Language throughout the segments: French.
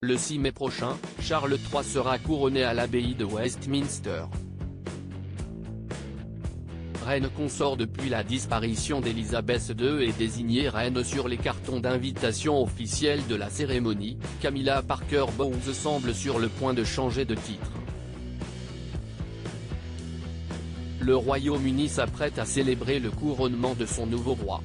Le 6 mai prochain, Charles III sera couronné à l'abbaye de Westminster. Reine consort depuis la disparition d'Élisabeth II et désignée reine sur les cartons d'invitation officiels de la cérémonie, Camilla Parker Bowles semble sur le point de changer de titre. Le Royaume-Uni s'apprête à célébrer le couronnement de son nouveau roi.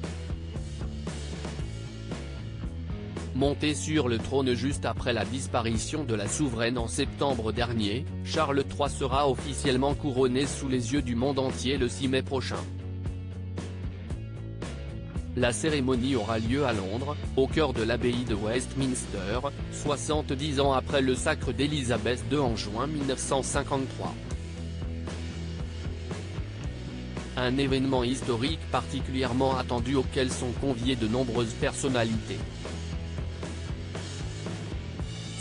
Monté sur le trône juste après la disparition de la souveraine en septembre dernier, Charles III sera officiellement couronné sous les yeux du monde entier le 6 mai prochain. La cérémonie aura lieu à Londres, au cœur de l'abbaye de Westminster, 70 ans après le sacre d'Élisabeth II en juin 1953. Un événement historique particulièrement attendu auquel sont conviées de nombreuses personnalités.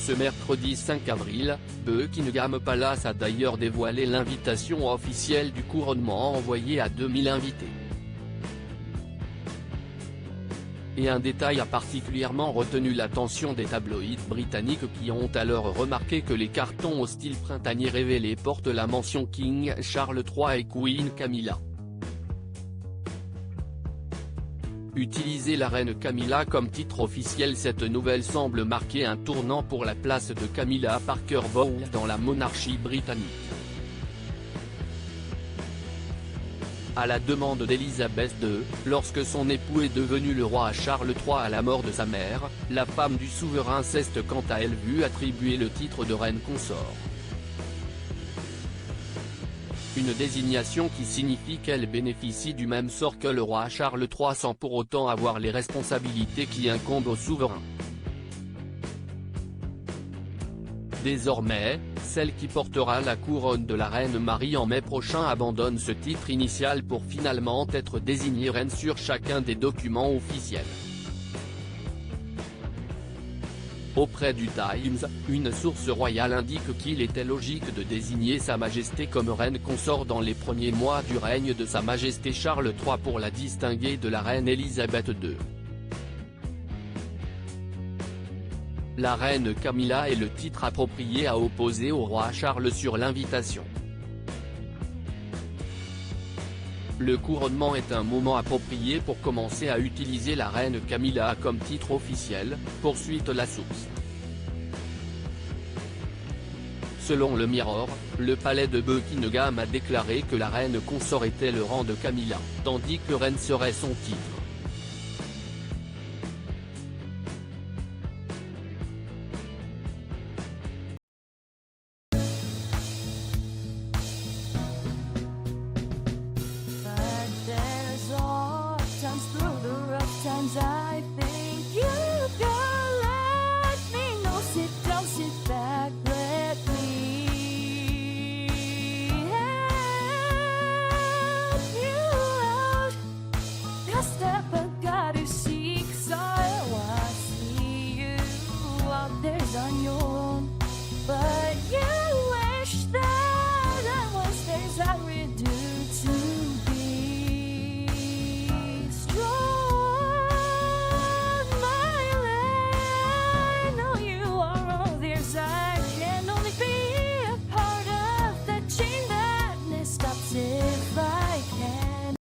Ce mercredi 5 avril, Buckingham Palace a d'ailleurs dévoilé l'invitation officielle du couronnement envoyée à 2000 invités. Et un détail a particulièrement retenu l'attention des tabloïds britanniques qui ont alors remarqué que les cartons au style printanier révélés portent la mention King Charles III et Queen Camilla. Utiliser la reine Camilla comme titre officiel. Cette nouvelle semble marquer un tournant pour la place de Camilla Parker Bowles dans la monarchie britannique. À la demande d'Élisabeth II, lorsque son époux est devenu le roi Charles III à la mort de sa mère, la femme du souverain s'est quant à elle vue attribuer le titre de reine consort. Une désignation qui signifie qu'elle bénéficie du même sort que le roi Charles III sans pour autant avoir les responsabilités qui incombent au souverain. Désormais, celle qui portera la couronne de la reine Marie en mai prochain abandonne ce titre initial pour finalement être désignée reine sur chacun des documents officiels. Auprès du Times, une source royale indique qu'il était logique de désigner Sa Majesté comme reine consort dans les premiers mois du règne de Sa Majesté Charles III pour la distinguer de la reine Élisabeth II. La reine Camilla est le titre approprié à opposer au roi Charles sur l'invitation. Le couronnement est un moment approprié pour commencer à utiliser la reine Camilla comme titre officiel, poursuit la source. Selon le Mirror, le palais de Buckingham a déclaré que la reine consort était le rang de Camilla, tandis que reine serait son titre.